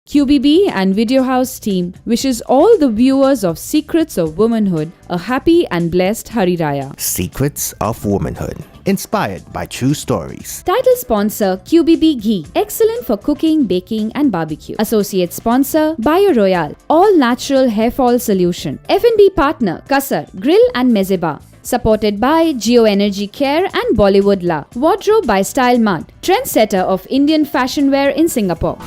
QBB and Video House team wishes all the viewers of Secrets of Womanhood a happy and blessed Hari Raya. Secrets of Womanhood, inspired by true stories. Title sponsor QBB Ghee, excellent for cooking, baking and barbecue. Associate sponsor Bio Royale, all natural hair fall solution. F&B partner Kasar, Grill and Mezeba. Supported by Geo Energy Care and Bollywood La. Wardrobe by Style Mart, trendsetter of Indian fashion wear in Singapore.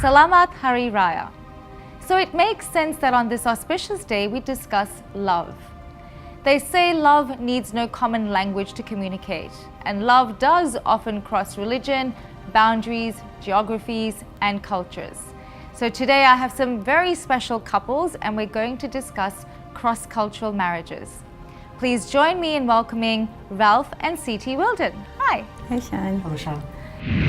Salamat Hari Raya. So it makes sense that on this auspicious day we discuss love. They say love needs no common language to communicate, and love does often cross religion, boundaries, geographies and cultures. So today I have some very special couples and we're going to discuss cross-cultural marriages. Please join me in welcoming Ralph and Siti Wilden. Hi. Hi, Shan. Hello, Sean.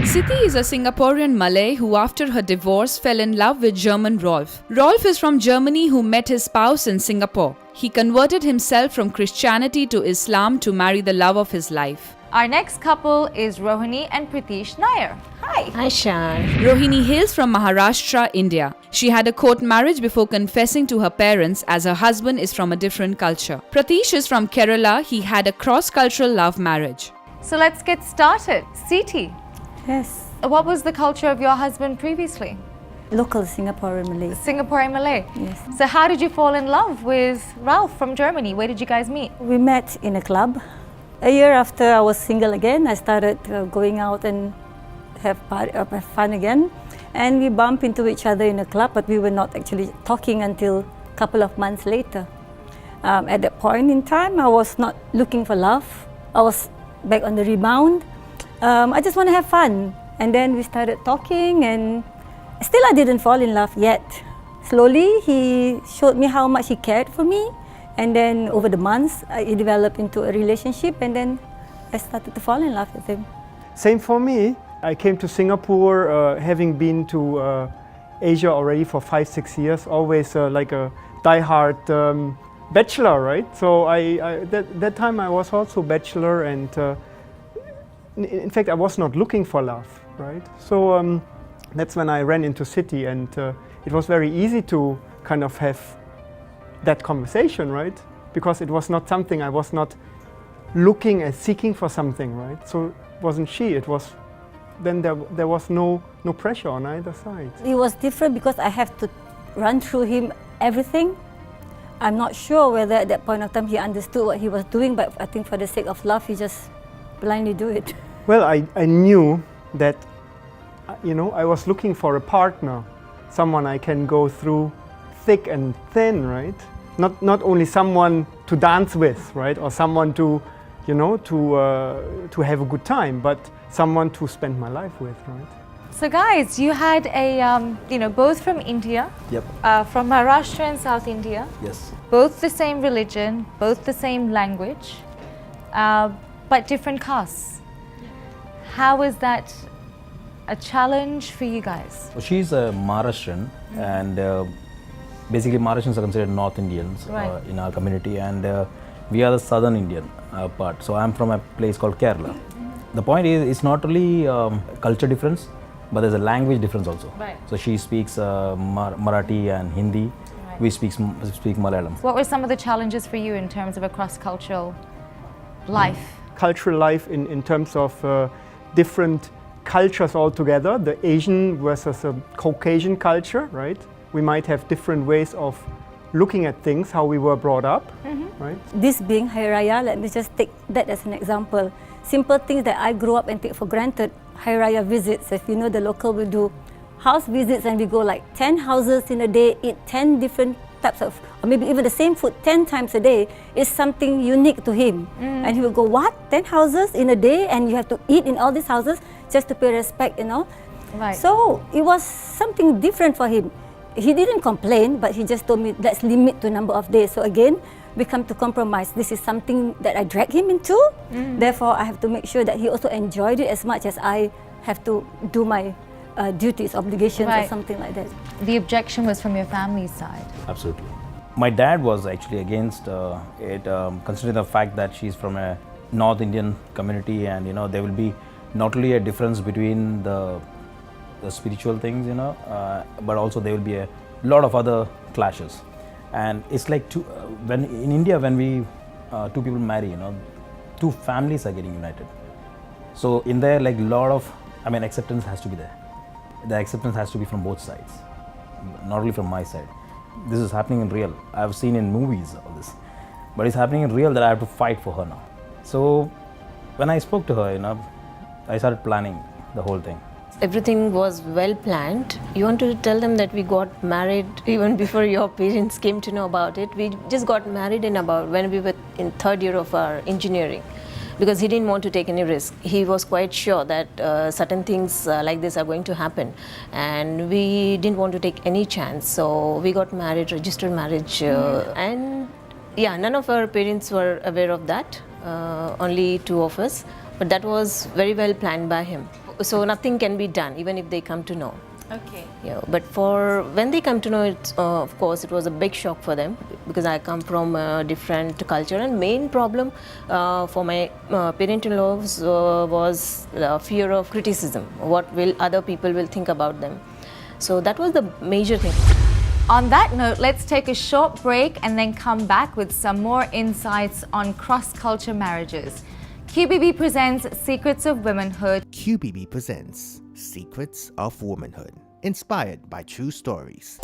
Siti is a Singaporean Malay who after her divorce fell in love with German Rolf. Rolf is from Germany who met his spouse in Singapore. He converted himself from Christianity to Islam to marry the love of his life. Our next couple is Rohini and Pratish Nair. Hi. Hi, Shan. Rohini hails from Maharashtra, India. She had a court marriage before confessing to her parents as her husband is from a different culture. Pratish is from Kerala. He had a cross-cultural love marriage. So let's get started. Siti, Yes. what was the culture of your husband previously? Local Singaporean Malay. Singaporean Malay. Yes. So how did you fall in love with Ralph from Germany? Where did you guys meet? We met in a club. A year after I was single again, I started going out and have fun again. And we bumped into each other in a club, but we were not actually talking until a couple of months later. At that point in time, I was not looking for love. I was back on the rebound. I just want to have fun. And then we started talking and still I didn't fall in love yet. Slowly, he showed me how much he cared for me. And then over the months, it developed into a relationship and then I started to fall in love with him. Same for me. I came to Singapore having been to Asia already for 5-6 years, always like a die-hard bachelor, right? So that time I was also bachelor and in fact I was not looking for love, right? So that's when I ran into City and it was very easy to kind of have that conversation, right? Because it was not something I was not looking and seeking for something, right? So it wasn't she, it was, then there was no pressure on either side. It was different because I have to run through him everything. I'm not sure whether at that point of time he understood what he was doing, but I think for the sake of love, he just blindly do it. Well, I knew that, you know, I was looking for a partner, someone I can go through thick and thin, right? Not only someone to dance with, right, or someone to, you know, to have a good time, but someone to spend my life with, right? So guys, you had a, you know, both from India, Yep. from Maharashtra and South India, Yes. both the same religion, both the same language, but different castes. How was that a challenge for you guys? So she's a Maharashtrian, and basically Maharashtrians are considered North Indians Right. in our community, and we are the Southern Indian part. So I'm from a place called Kerala. The point is, it's not only culture difference, but there's a language difference also. Right. So she speaks Marathi and Hindi. Right. We speak Malayalam. What were some of the challenges for you in terms of a cross-cultural life? Cultural life in terms of different cultures altogether, the Asian versus a Caucasian culture, right? We might have different ways of looking at things, how we were brought up, right? This being Hari Raya, let me just take that as an example. Simple things that I grew up and take for granted. Hari Raya visits, if you know, the local will do house visits and we go like 10 houses in a day, eat 10 different types of, or maybe even the same food 10 times a day, is something unique to him. And he will go, what, 10 houses in a day and you have to eat in all these houses just to pay respect, you know. Right. So it was something different for him. He didn't complain, but he just told me, let's limit to a number of days. So again, we come to compromise. This is something that I drag him into. Therefore, I have to make sure that he also enjoyed it as much as I have to do my duties, obligations, or Right. something like that. The objection was from your family's side. Absolutely. My dad was actually against it, considering the fact that she's from a North Indian community, and there will be not only a difference between the spiritual things, but also there will be a lot of other clashes. And it's like when in India, when we two people marry, two families are getting united. So in there, like lot of, acceptance has to be there. The acceptance has to be from both sides, not only from my side. This is happening in real. I've seen in movies all this, but it's happening in real that I have to fight for her now. So when I spoke to her, I started planning the whole thing. Everything was well planned. You want to tell them that we got married even before your parents came to know about it. We just got married when we were in third year of our engineering, because he didn't want to take any risk. He was quite sure that certain things like this are going to happen, and we didn't want to take any chance. So we got married, registered marriage, and yeah, none of our parents were aware of that, only two of us. But that was very well planned by him. So nothing can be done, even if they come to know. Okay. Yeah, but for when they come to know it, of course, it was a big shock for them, because I come from a different culture, and main problem for my parent-in-laws was fear of criticism. What will other people will think about them? So that was the major thing. On that note, let's take a short break and then come back with some more insights on cross-culture marriages. QBB presents Secrets of Womanhood. QBB presents Secrets of Womanhood, inspired by true stories.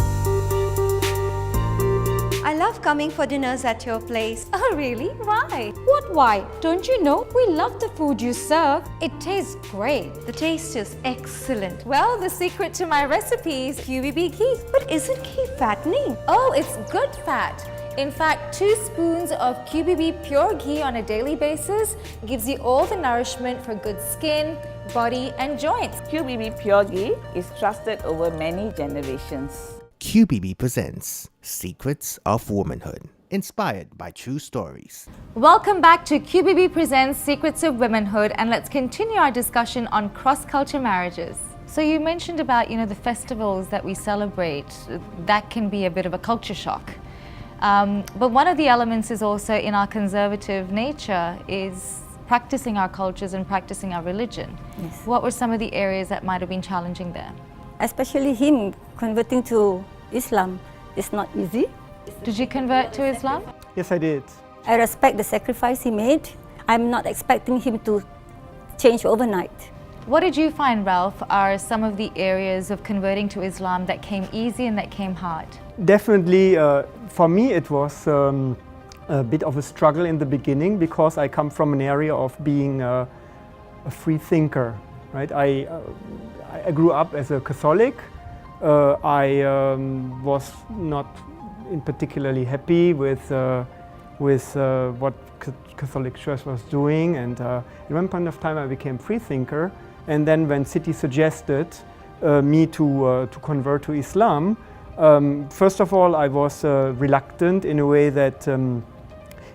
I love coming for dinners at your place. Oh, really? Why? What why? Don't you know we love the food you serve? It tastes great. The taste is excellent. Well, the secret to my recipe is QBB ghee. But isn't ghee fattening? Oh, it's good fat. In fact, 2 spoons of QBB pure ghee on a daily basis gives you all the nourishment for good skin, body, and joints. QBB Pure Ghee is trusted over many generations. QBB presents Secrets of Womanhood, inspired by true stories. Welcome back to QBB Presents Secrets of Womanhood, and let's continue our discussion on cross-culture marriages. So you mentioned about, the festivals that we celebrate. That can be a bit of a culture shock. But one of the elements is also in our conservative nature is practicing our cultures and practicing our religion. Yes. What were some of the areas that might have been challenging there? Especially him converting to Islam is not easy. Did you convert to Islam? Yes, I did. I respect the sacrifice he made. I'm not expecting him to change overnight. What did you find, Ralph, are some of the areas of converting to Islam that came easy and that came hard? Definitely, for me, it was a bit of a struggle in the beginning, because I come from an area of being a free thinker, right? I grew up as a Catholic. I was not in particularly happy with what Catholic Church was doing, and at one point of time I became free thinker. And then when City suggested me to convert to Islam, first of all, I was reluctant in a way that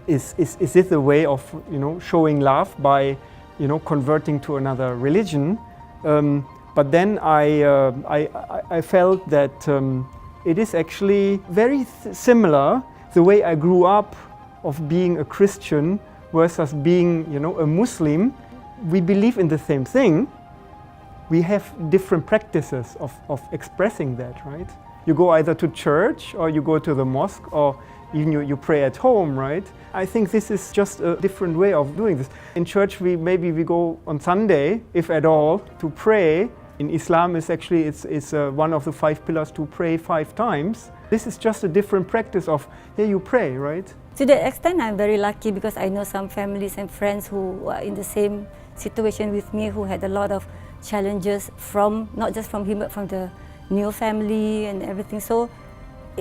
is it a way of showing love by converting to another religion? But then I felt that it is actually very similar, the way I grew up of being a Christian versus being a Muslim. We believe in the same thing. We have different practices of expressing that, right? You go either to church or you go to the mosque, or even you pray at home, right? I think this is just a different way of doing this. In church, maybe we go on Sunday, if at all, to pray. In Islam, it's one of the 5 pillars to pray 5 times. This is just a different practice of, here you pray, right? To that extent, I'm very lucky, because I know some families and friends who are in the same situation with me, who had a lot of challenges from, not just from him, but from the new family and everything. So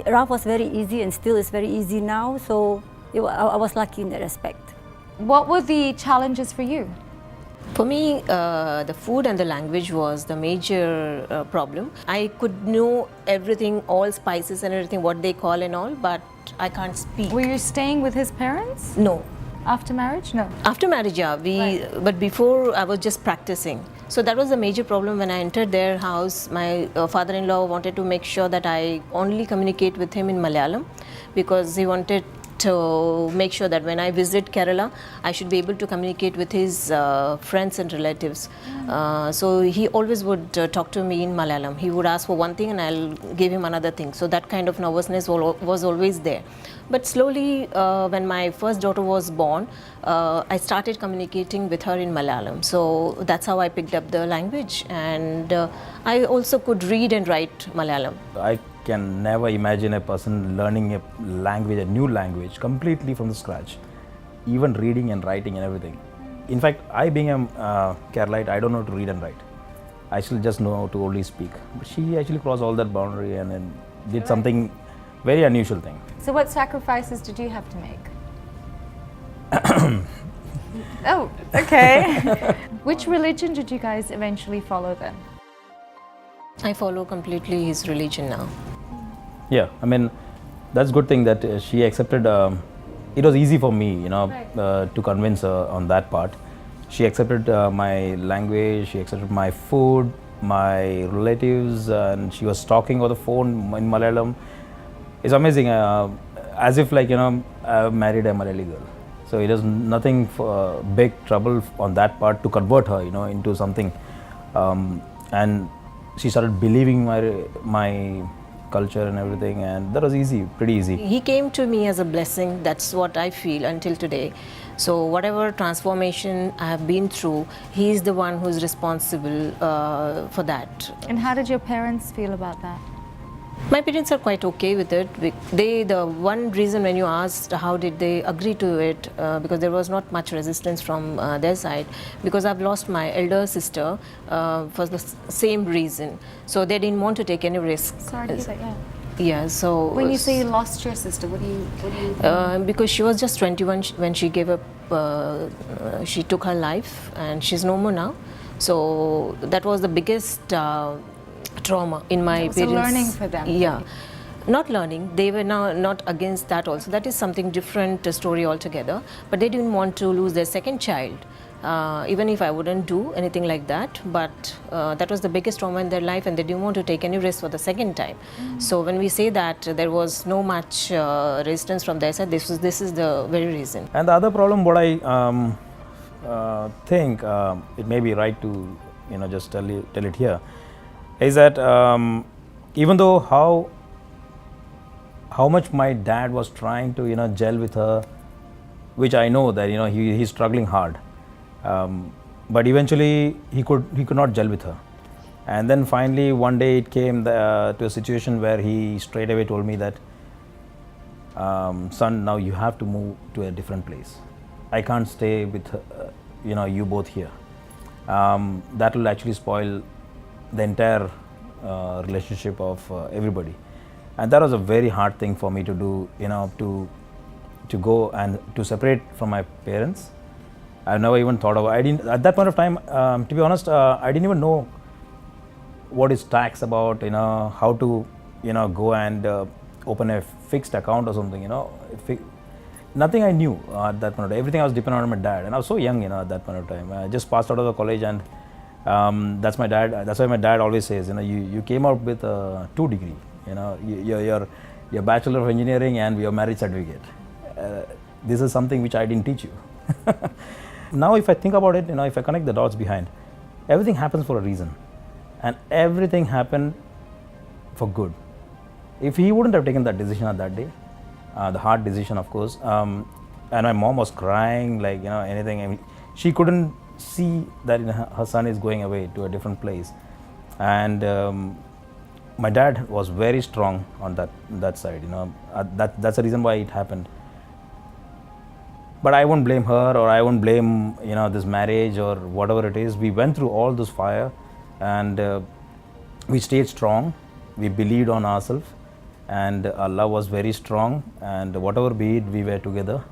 Ralph was very easy, and still is very easy now. So I was lucky in that respect. What were the challenges for you? For me, the food and the language was the major problem. I could know everything, all spices and everything, what they call and all, but I can't speak. Were you staying with his parents? No. After marriage? No. After marriage, yeah. But before, I was just practicing. So that was the major problem when I entered their house. My father-in-law wanted to make sure that I only communicate with him in Malayalam, because he wanted to make sure that when I visit Kerala, I should be able to communicate with his friends and relatives. So he always would talk to me in Malayalam. He would ask for one thing and I'll give him another thing. So that kind of nervousness was always there. But slowly, when my first daughter was born, I started communicating with her in Malayalam. So that's how I picked up the language. And I also could read and write Malayalam. I can never imagine a person learning a language, a new language, completely from the scratch, even reading and writing and everything. In fact, I being a Keralite, I don't know how to read and write. I still just know how to only speak. But she actually crossed all that boundary and then did something very unusual thing. So what sacrifices did you have to make? Oh, okay. Which religion did you guys eventually follow then? I follow completely his religion now. Yeah, I mean, that's a good thing that she accepted. It was easy for me, to convince her on that part. She accepted my language, she accepted my food, my relatives, and she was talking on the phone in Malayalam. It's amazing, as if I married a Malayali girl. So it is nothing for big trouble on that part to convert her, into something. And she started believing my culture and everything, and that was easy, pretty easy. He came to me as a blessing. That's what I feel until today. So whatever transformation I have been through, he is the one who is responsible for that. And how did your parents feel about that? My parents are quite okay with it. The one reason when you asked how did they agree to it, because there was not much resistance from their side, because I've lost my elder sister for the same reason. So they didn't want to take any risks. Sorry to hear that, yeah. Yeah, so... When you say you lost your sister, what do you because she was just 21 when she gave up, she took her life, and she's no more now. So that was the biggest trauma in my parents. So learning for them. Yeah, not learning. They were now not against that also. That is something different story altogether. But they didn't want to lose their second child, even if I wouldn't do anything like that. But that was the biggest trauma in their life, and they didn't want to take any risk for the second time. So when we say that there was no much resistance from their side, this is the very reason. And the other problem, what I think it may be right to just tell it here, is that even though how much my dad was trying to gel with her, which I know that he's struggling hard, but eventually he could not gel with her. And then finally one day it came to a situation where he straight away told me that, son, now you have to move to a different place. I can't stay with you both here. That will actually spoil the entire relationship of everybody. And that was a very hard thing for me to do, to go and to separate from my parents. I've never even thought of it. At that point of time, to be honest, I didn't even know what is tax about, how to go and open a fixed account or something, nothing I knew at that point of time. Everything I was dependent on my dad, and I was so young, at that point of time. I just passed out of the college, and that's my dad. That's why my dad always says, you came out with a 2 degree, your Bachelor of Engineering and your marriage certificate. This is something which I didn't teach you. Now if I think about it, if I connect the dots behind, everything happens for a reason, and everything happened for good. If he wouldn't have taken that decision at that day, the hard decision, of course, and my mom was crying like anything. I mean, she couldn't see that her son is going away to a different place, and my dad was very strong on that side. That's the reason why it happened. But I won't blame her, or I won't blame this marriage or whatever it is. We went through all this fire, and we stayed strong. We believed on ourselves, and our love was very strong. And whatever be it, we were together.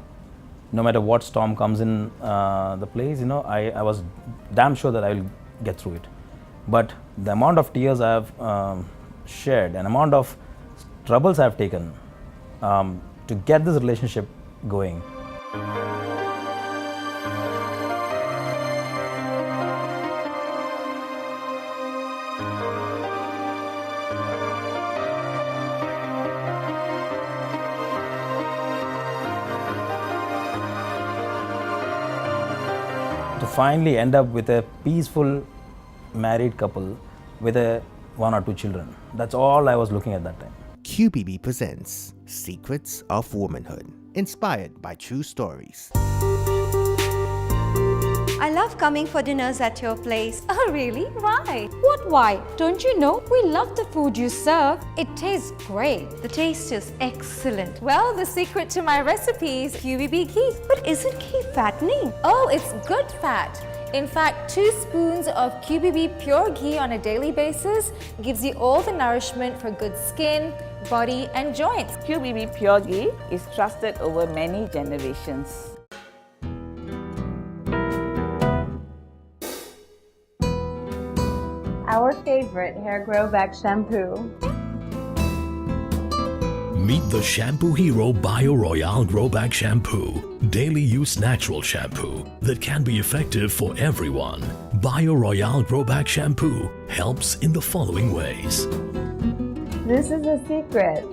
no matter what storm comes in the place, I was damn sure that I will get through it. But the amount of tears I have shared, and amount of troubles I have taken to get this relationship going. To finally end up with a peaceful married couple with one or two children. That's all I was looking at that time. QBB presents Secrets of Womanhood, inspired by true stories. I love coming for dinners at your place. Oh, really? Why? What why? Don't you know we love the food you serve? It tastes great. The taste is excellent. Well, the secret to my recipe is QBB ghee. But isn't ghee fattening? Oh, it's good fat. In fact, 2 spoons of QBB pure ghee on a daily basis gives you all the nourishment for good skin, body and joints. QBB pure ghee is trusted over many generations. Our favorite hair grow back shampoo. Meet the shampoo hero Bio Royale Grow Back Shampoo. Daily use natural shampoo that can be effective for everyone. Bio Royale Grow Back Shampoo helps in the following ways. This is a secret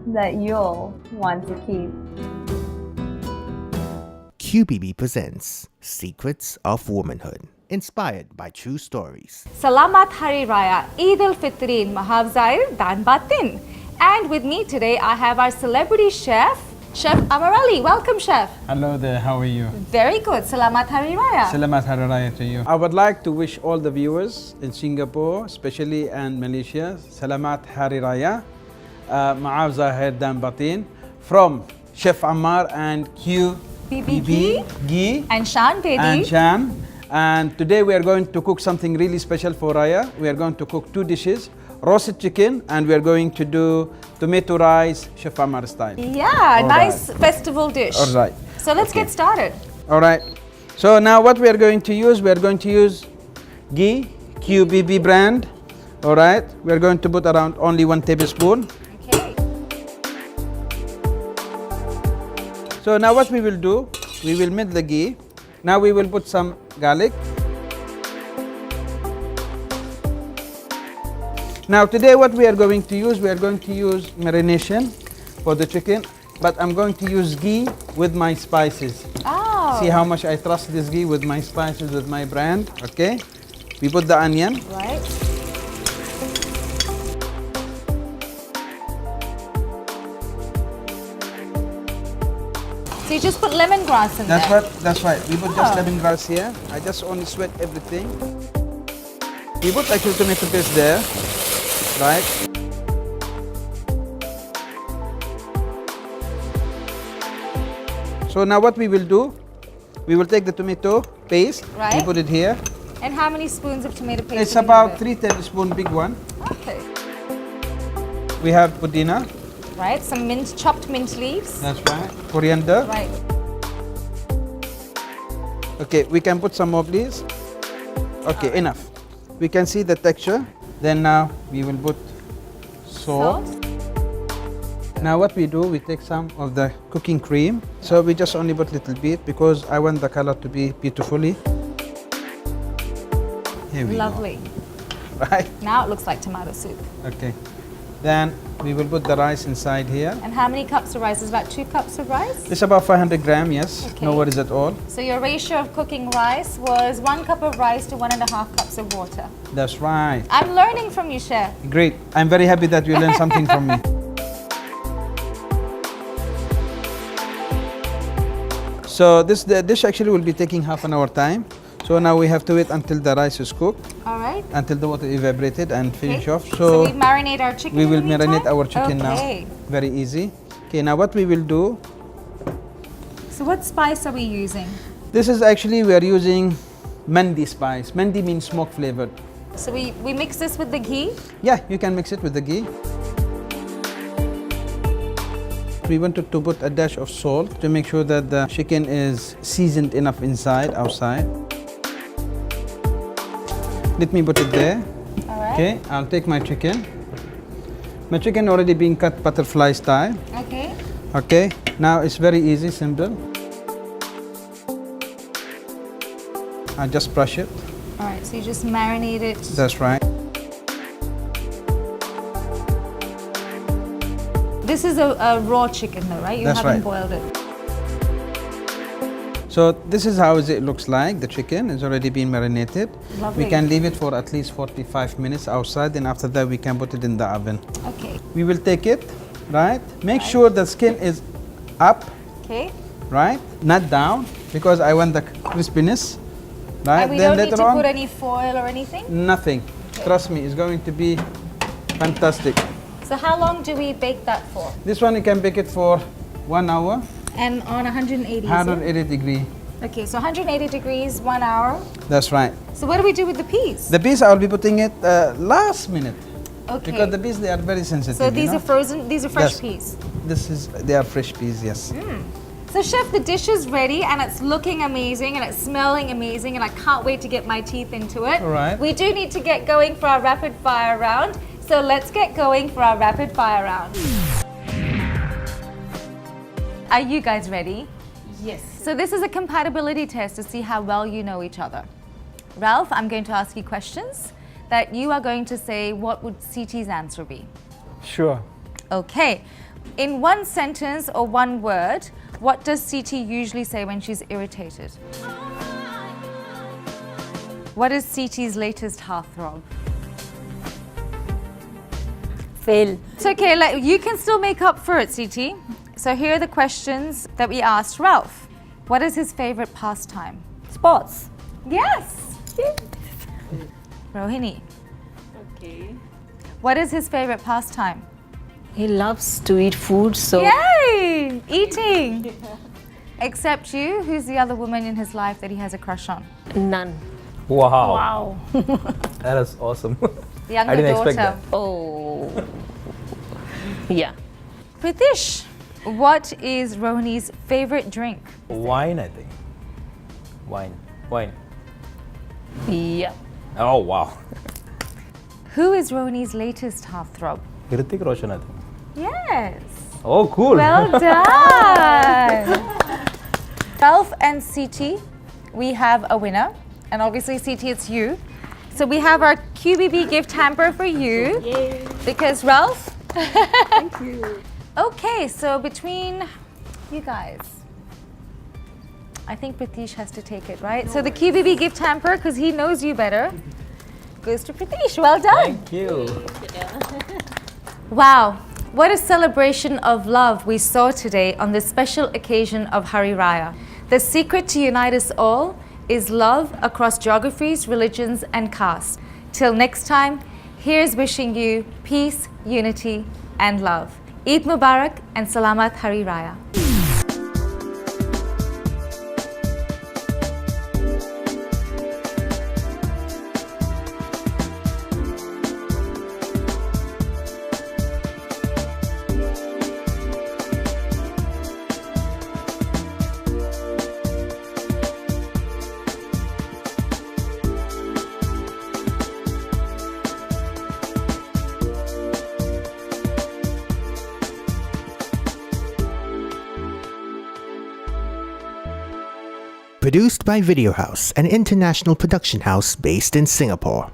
that you'll want to keep. QBB presents Secrets of Womanhood, inspired by true stories. Salamat Hari Raya, Eid al-Fitrin, Mahafzair, Dan Batin. And with me today, I have our celebrity chef, Chef Amarali. Welcome, Chef. Hello there, how are you? Very good. Salamat Hari Raya. Salamat Hari Raya to you. I would like to wish all the viewers in Singapore, especially and Malaysia, Salamat Hari Raya. Maaf Zahir Dan Batin from Chef Ammar and QBB Ghee and Shan Bedi. And Shan. And today we are going to cook something really special for Raya. We are going to cook 2 dishes. Roasted chicken, and we are going to do tomato rice, Chef Ammar style. Yeah, nice festival dish. All right. So let's get started. All right. So now what we are going to use, ghee, QBB brand. All right. We are going to put around only 1 tablespoon. Okay. So now what we will do, we will melt the ghee. Now we will put some garlic. Now today what we are going to use, marination for the chicken, but I'm going to use ghee with my spices. Oh. See how much I trust this ghee with my spices, with my brand, okay? We put the onion. Right. So you just put lemongrass in there? That's right. We put just lemongrass here. I just only sweat everything. We put actual tomato paste there. Right. So now what we will do, we will take the tomato paste, right. We put it here. And how many spoons of tomato paste? It's about 3 tablespoons, big one. Okay. We have pudina. Right, some chopped mint leaves. That's right. Coriander. Right. Okay, we can put some more, please. Okay, enough. We can see the texture. Then now we will put salt. Now what we do, we take some of the cooking cream. So we just only put a little bit because I want the color to be beautifully. Here we Lovely. go. Right. Now it looks like tomato soup. Okay. Then we will put the rice inside here. And how many cups of rice? Is about 2 cups of rice? It's about 500 grams, yes. Okay. No worries at all. So your ratio of cooking rice was 1 cup of rice to 1.5 cups of water. That's right. I'm learning from you, Chef. Great. I'm very happy that you learned something from me. So this dish actually will be taking half an hour time. So now we have to wait until the rice is cooked. All right. Until the water evaporated and finish off. So we marinate our chicken. We will marinate our chicken now. Okay. Very easy. Okay, now what we will do. So what spice are we using? This is actually we are using Mandi spice. Mandi means smoke flavored. So we mix this with the ghee? Yeah, you can mix it with the ghee. we wanted to put a dash of salt to make sure that the chicken is seasoned enough inside, outside. Let me put it there. Alright. Okay, I'll take my chicken. My chicken already been cut butterfly style. Okay. Okay, now it's very easy, simple. I just brush it. Alright, so you just marinate it. That's right. This is a raw chicken though, right? You That's haven't right. boiled it. So this is how it looks like. The chicken has already been marinated. Lovely. We can leave it for at least 45 minutes outside, and after that we can put it in the oven. Okay. We will take it, right? Make sure the skin is up, Okay. right? Not down, because I want the crispiness, right? And we don't need to put any foil or anything? Nothing. Okay. Trust me, it's going to be fantastic. So how long do we bake that for? This one you can bake it for 1 hour, And on 180, is it? 180 degree. Okay, so 180 degrees, 1 hour. That's right. So what do we do with the peas? The peas I'll be putting it last minute. Okay. Because the peas, they are very sensitive. So these you know? are frozen, these are fresh Yes. peas. They are fresh peas, yes. So chef, the dish is ready and it's looking amazing and it's smelling amazing and I can't wait to get my teeth into it. All right. We do need to get going for our rapid fire round. So let's get going for our rapid fire round. Are you guys ready? Yes. So this is a compatibility test to see how well you know each other. Ralph, I'm going to ask you questions that you are going to say what would CT's answer be. Sure. Okay. In one sentence or one word, what does CT usually say when she's irritated? What is CT's latest heartthrob? Fail. It's okay, like, you can still make up for it, CT. So here are the questions that we asked Ralph. What is his favorite pastime? Sports. Yes! Rohini. Okay. What is his favorite pastime? He loves to eat food, so Yay! Eating! Except you, who's the other woman in his life that he has a crush on? none. Wow. That is awesome. The younger I didn't daughter. expect that. Oh. Yeah. Pritish, what is Rohini's favorite drink? Wine, I think. Wine. Yeah. Oh, wow. Who is Rohini's latest heartthrob? Hrithik Roshan, I think. Yes. Oh, cool. Well done. Ralph and CT, we have a winner. And obviously, CT, it's you. So we have our QBB gift hamper for you. Yay. Because Ralph. Thank you. Okay, so between you guys, I think Pritish has to take it, right? So the QBB gift hamper, because he knows you better, goes to Pritish. Well done. Thank you. Wow, what a celebration of love we saw today on this special occasion of Hari Raya. The secret to unite us all is love across geographies, religions, and castes. Till next time, here's wishing you peace, unity, and love. Eid Mubarak and Salamat Hari Raya. Produced by Video House, an international production house based in Singapore.